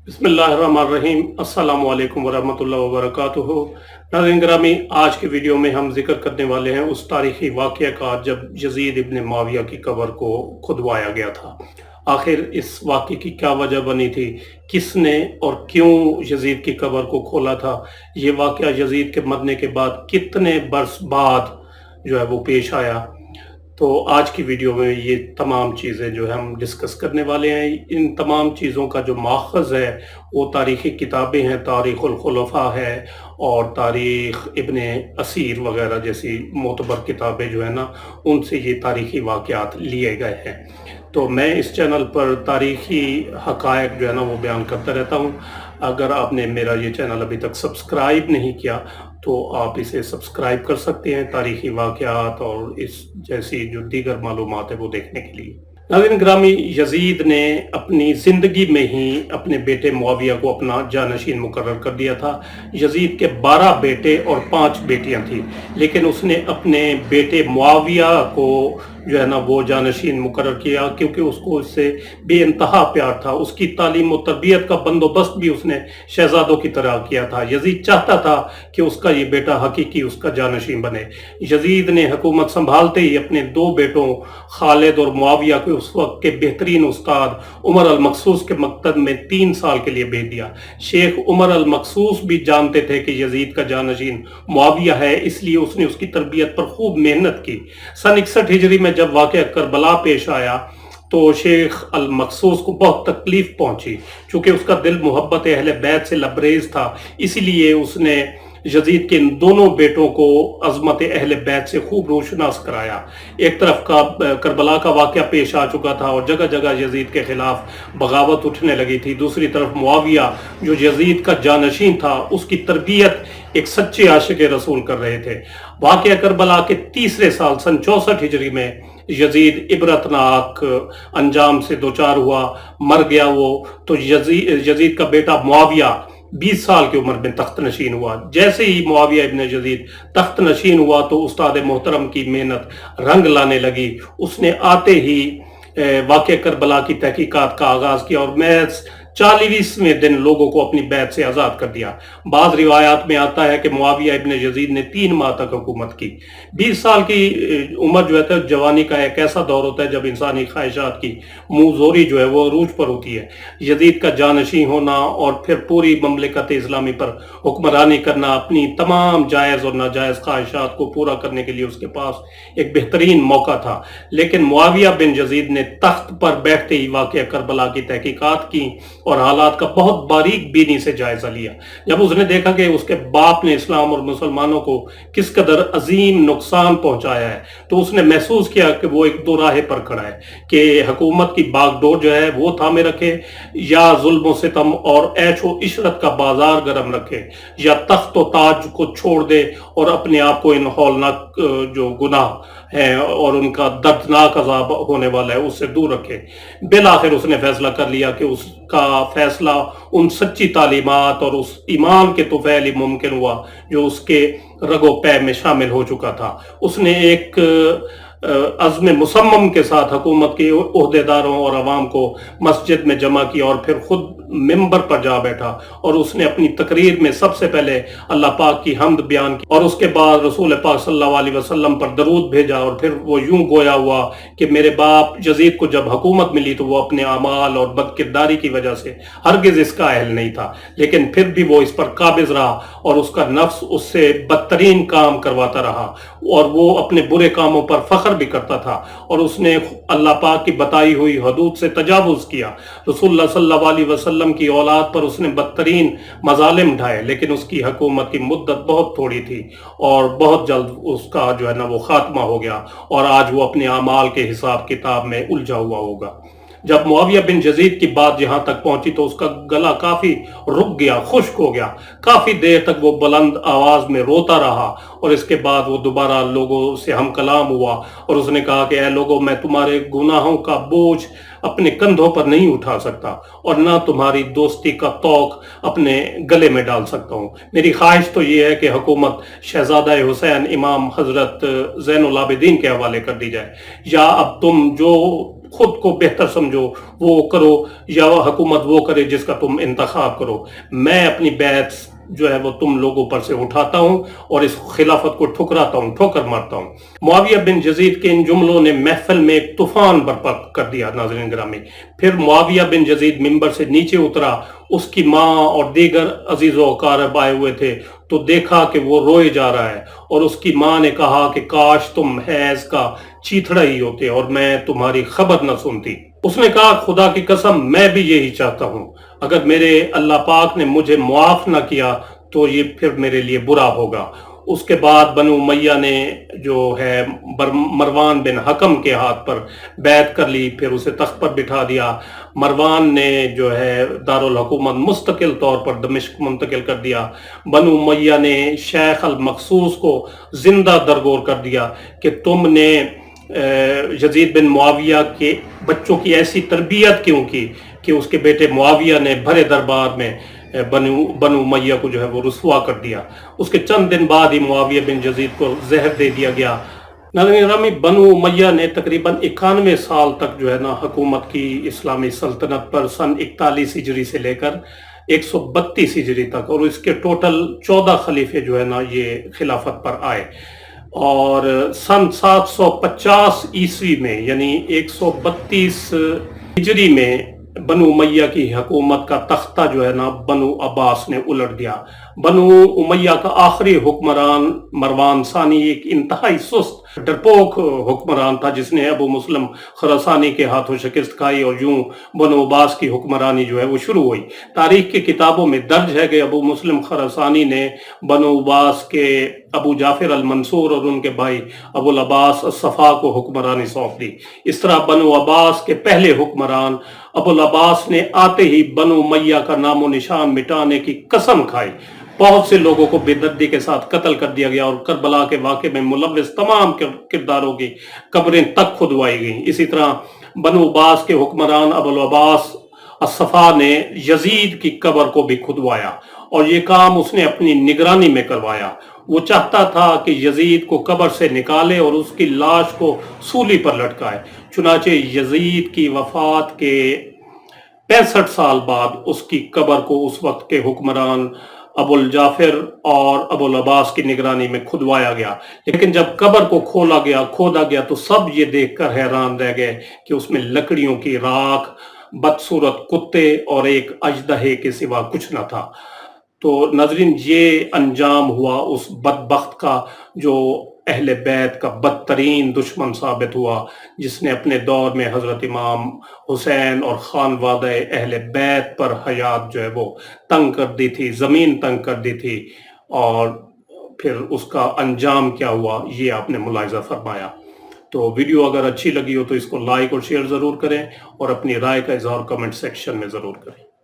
बिस्मिल्लाहिर्रहमानिर्रहीम अस्सलामु अलैकुम वरहमतुल्लाहि वबरकातुहू। नाज़रीन ग्रामी, आज के वीडियो में हम जिक्र करने वाले हैं उस तारीखी वाक़या का जब यज़ीद इब्न मुआविया की कब्र को खुदवाया गया था। आखिर इस वाक़े की क्या वजह बनी थी, किसने और क्यों यज़ीद की कब्र को खोला था, ये वाक़या यज़ीद के मरने के बाद कितने बरस बाद जो है वो पेश आया। तो आज की वीडियो में ये तमाम चीज़ें जो है हम डिस्कस करने वाले हैं। इन तमाम चीज़ों का जो माखज़ है वो तारीख़ी किताबें हैं, तारीख़ुल खुलफ़ा है और तारीख़ इब्न असीर वग़ैरह जैसी मोतबर किताबें जो है ना, उनसे ये तारीख़ी वाक़यात लिए गए हैं। तो मैं इस चैनल पर तारीख़ी हक़ाइक़ जो है ना वो बयान करता रहता हूँ। अगर आपने मेरा ये चैनल अभी तक सब्सक्राइब नहीं किया तो आप इसे सब्सक्राइब कर सकते हैं तारीख़ी वाक़यात और इस जैसी जो दीगर मालूमात है वो देखने के लिए। नाज़रीन ग्रामी, यज़ीद ने अपनी ज़िंदगी में ही अपने बेटे मुआविया को अपना जानशीन मुकर्रर कर दिया था। यज़ीद के 12 बेटे और 5 बेटियां थी, लेकिन उसने अपने बेटे मुआविया को जो है ना वो जानशीन मुकर्रर किया क्योंकि उसको उससे बेइंतहा प्यार था। उसकी तालीम और तरबियत का बंदोबस्त भी उसने शहजादों की तरह किया था। यज़ीद चाहता था कि उसका ये बेटा हकीकी उसका जानशीन बने। यज़ीद ने हुकूमत संभालते ही अपने 2 बेटों खालिद और मुआविया को उस वक्त के बेहतरीन उस्ताद उमर अल मखसूस के मकतब में 3 साल के लिए भेज दिया। शेख उमर अल मखसूस भी जानते थे कि यज़ीद का जानशीन मुआविया है, इसलिए उसने उसकी तरबियत पर खूब मेहनत की। सन 61 हिजरी में जब वाक़या करबला पेश आया तो शेख अल मखसूस को बहुत तकलीफ पहुंची। चूंकि उसका दिल मोहब्बत अहले बैत से लबरेज था, इसीलिए उसने यज़ीद के इन दोनों बेटों को अज़मत अहले बैत से खूब रोशनास कराया। एक तरफ का करबला का वाक़या पेश आ चुका था और जगह जगह यज़ीद के खिलाफ बगावत उठने लगी थी। दूसरी तरफ मुआविया जो यज़ीद का जानशीन था, उसकी तरबियत एक सच्चे आशिक रसूल कर रहे थे। वाक़या करबला के तीसरे साल सन 64 हिजरी में यज़ीद इबरतनाक अंजाम से दोचार हुआ, मर गया वो। तो यज़ीद का बेटा मुआविया 20 साल की उम्र में तख्त नशीन हुआ। जैसे ही मुआविया इब्न यज़ीद तख्त नशीन हुआ तो उस्ताद मोहतरम की मेहनत रंग लाने लगी। उसने आते ही वाक़या करबला की तहकीकात का आगाज़ किया और महज 40वें दिन लोगों को अपनी बैत से आज़ाद कर दिया। बाज़ रिवायात में आता है कि मुआविया इब्न यज़ीद ने 3 माह तक हुकूमत की। 20 साल की उम्र जो है जवानी का एक ऐसा दौर होता है जब इंसानी ख्वाहिशात की मुँह जोरी जो है वो अरूज पर होती है। यज़ीद का जानशी होना और फिर पूरी ममलिकत इस्लामी पर हुक्मरानी करना, अपनी तमाम जायज़ और नाजायज़ ख्वाहिशात को पूरा करने के लिए उसके पास एक बेहतरीन मौका था। लेकिन मुआविया बिन यज़ीद ने तख्त पर बैठते ही वाक़या करबला की तहकीकात की और हालात का बहुत बारीक बीनी से जायजा लिया। जब उसने देखा कि उसके बाप ने इस्लाम और मुसलमानों को किस कदर अजीम नुकसान पहुंचाया है, तो उसने महसूस किया कि वो एक दो राहे पर खड़ा है कि हुकूमत की बागडोर जो है वो थामे रखे, या जुल्म सितम और ऐश व इशरत का बाजार गर्म रखे, या तख्त व ताज को छोड़ दे और अपने आप को इन हौलनाक जो गुनाह है और उनका दर्दनाक अजाब होने वाला है उससे दूर रखे। बिलाखिर उसने फैसला कर लिया कि उसका फैसला उन सच्ची तालीमात और उस ईमान के तुफैल ही मुमकिन हुआ जो उसके रगो पै में शामिल हो चुका था। उसने एक अज़्म मुसम्मम के साथ हुकूमत के ओहदेदारों और अवाम को मस्जिद में जमा किया और फिर खुद मिंबर पर जा बैठा और उसने अपनी तकरीर में सबसे पहले अल्लाह पाक की हम्द बयान की और उसके बाद रसूल पाक सल्लल्लाहु अलैहि वसल्लम पर दरूद भेजा। और फिर वो यूं गोया हुआ कि मेरे बाप यज़ीद को जब हुकूमत मिली तो वो अपने अमाल और बदकिरदारी की वजह से हरगिज़ इसका अहल नहीं था, लेकिन फिर भी वो इस पर काबिज रहा और उसका नफ्स उससे बदतरीन काम करवाता रहा और वो अपने बुरे कामों पर फख्र भी करता था और उसने अल्लाह पाक की बताई हुई हदूद से तजावुज़ किया। रसूलुल्लाह सल्लल्लाहु अलैहि वसल्लम की औलाद पर उसने बदतरीन मजालिम ढाए, लेकिन उसकी हुकूमत की मुद्दत बहुत थोड़ी थी और बहुत जल्द उसका जो है ना वो खात्मा हो गया और आज वो अपने अमाल के हिसाब किताब में उलझा हुआ होगा। जब मुआविया बिन यज़ीद की बात यहाँ तक पहुंची तो उसका गला काफी रुक गया, खुश्क हो गया। काफी देर तक वो बुलंद आवाज में रोता रहा और इसके बाद वो दोबारा लोगों से हम कलाम हुआ और उसने कहा कि ऐ लोगों, मैं तुम्हारे गुनाहों का बोझ अपने कंधों पर नहीं उठा सकता और ना तुम्हारी दोस्ती का तौक अपने गले में डाल सकता हूँ। मेरी ख्वाहिश तो ये है कि हुकूमत शहजादा हुसैन इमाम हजरत ज़ैनुल आबिदीन के हवाले कर दी जाए, या अब तुम जो خود کو بہتر سمجھو وہ کرو، یا وہ حکومت وہ کرے جس کا تم انتخاب کرو، میں اپنی بیعت جو ہے وہ تم لوگوں پر سے اٹھاتا ہوں اور اس خلافت کو ٹھکراتا ہوں، ٹھوکر مارتا ہوں۔ معاویہ بن یزید کے ان جملوں نے محفل میں ایک طوفان برپا کر دیا ناظرین گرامی۔ پھر معاویہ بن یزید ممبر سے نیچے اترا، اس کی ماں اور دیگر عزیز و اقارب آئے ہوئے تھے تو دیکھا کہ وہ روئے جا رہا ہے، اور اس کی ماں نے کہا کہ کاش تم حیض کا چیتھڑا ہی ہوتے اور میں تمہاری خبر نہ سنتی۔ اس نے کہا خدا کی قسم میں بھی یہی چاہتا ہوں، اگر میرے اللہ پاک نے مجھے معاف نہ کیا تو یہ پھر میرے لیے برا ہوگا۔ اس کے بعد بنو امیہ نے جو ہے مروان بن حکم کے ہاتھ پر بیعت کر لی، پھر اسے تخت پر بٹھا دیا۔ مروان نے جو ہے دارالحکومت مستقل طور پر دمشق منتقل کر دیا۔ بنو امیہ نے شیخ المخصوص کو زندہ درگور کر دیا کہ تم نے یزید بن معاویہ کے بچوں کی ایسی تربیت کیوں کی کہ اس کے بیٹے معاویہ نے بھرے دربار میں بنو امیہ کو جو ہے وہ رسوا کر دیا۔ اس کے چند دن بعد ہی معاویہ بن یزید کو زہر دے دیا گیا۔ ناظرین گرامی، بنو امیہ نے تقریباً 91 سال تک جو ہے نا حکومت کی اسلامی سلطنت پر، سن 41 ہجری سے لے کر 132 ہجری تک، اور اس کے ٹوٹل 14 خلیفے جو ہے نا یہ خلافت پر آئے، اور سن 750 عیسوی میں یعنی 132 ہجری میں بنو امیہ کی حکومت کا تختہ جو ہے نا بنو عباس نے الٹ دیا۔ بنو امیہ کا آخری حکمران مروان ثانی ایک انتہائی سست ڈرپوک حکمران تھا جس نے ابو مسلم خراسانی کے ہاتھوں شکست کھائی، اور یوں بنو عباس کی حکمرانی جو ہے وہ شروع ہوئی۔ تاریخ کی کتابوں میں درج ہے کہ ابو مسلم خراسانی نے بنو عباس کے ابو جعفر المنصور اور ان کے بھائی ابو العباس الصفا کو حکمرانی سونپ دی۔ اس طرح بنو عباس کے پہلے حکمران ابو العباس نے آتے ہی بنو امیہ کا نام و نشان مٹانے کی قسم کھائی۔ بہت سے لوگوں کو بے دردی کے ساتھ قتل کر دیا گیا، اور کربلا کے واقعے میں ملوث تمام کرداروں کی قبریں تک کھدوائی گئیں۔ اسی طرح بنو عباس کے حکمران ابو العباس الصفا نے یزید کی قبر کو بھی کھدوایا، اور یہ کام اس نے اپنی نگرانی میں کروایا۔ وہ چاہتا تھا کہ یزید کو قبر سے نکالے اور اس کی لاش کو سولی پر لٹکائے۔ چنانچہ یزید کی وفات کے 65 سال بعد اس کی قبر کو اس وقت کے حکمران ابو الجعفر اور ابو العباس کی نگرانی میں کھدوایا گیا، لیکن جب قبر کو کھودا گیا تو سب یہ دیکھ کر حیران رہ گئے کہ اس میں لکڑیوں کی راکھ، بدصورت کتے اور ایک اژدہے کے سوا کچھ نہ تھا۔ تو ناظرین، یہ انجام ہوا اس بدبخت کا جو اہل بیت کا بدترین دشمن ثابت ہوا، جس نے اپنے دور میں حضرت امام حسین اور خانوادہ اہل بیت پر حیات جو ہے وہ تنگ کر دی تھی، زمین تنگ کر دی تھی، اور پھر اس کا انجام کیا ہوا یہ آپ نے ملاحظہ فرمایا۔ تو ویڈیو اگر اچھی لگی ہو تو اس کو لائک اور شیئر ضرور کریں، اور اپنی رائے کا اظہار کمنٹ سیکشن میں ضرور کریں۔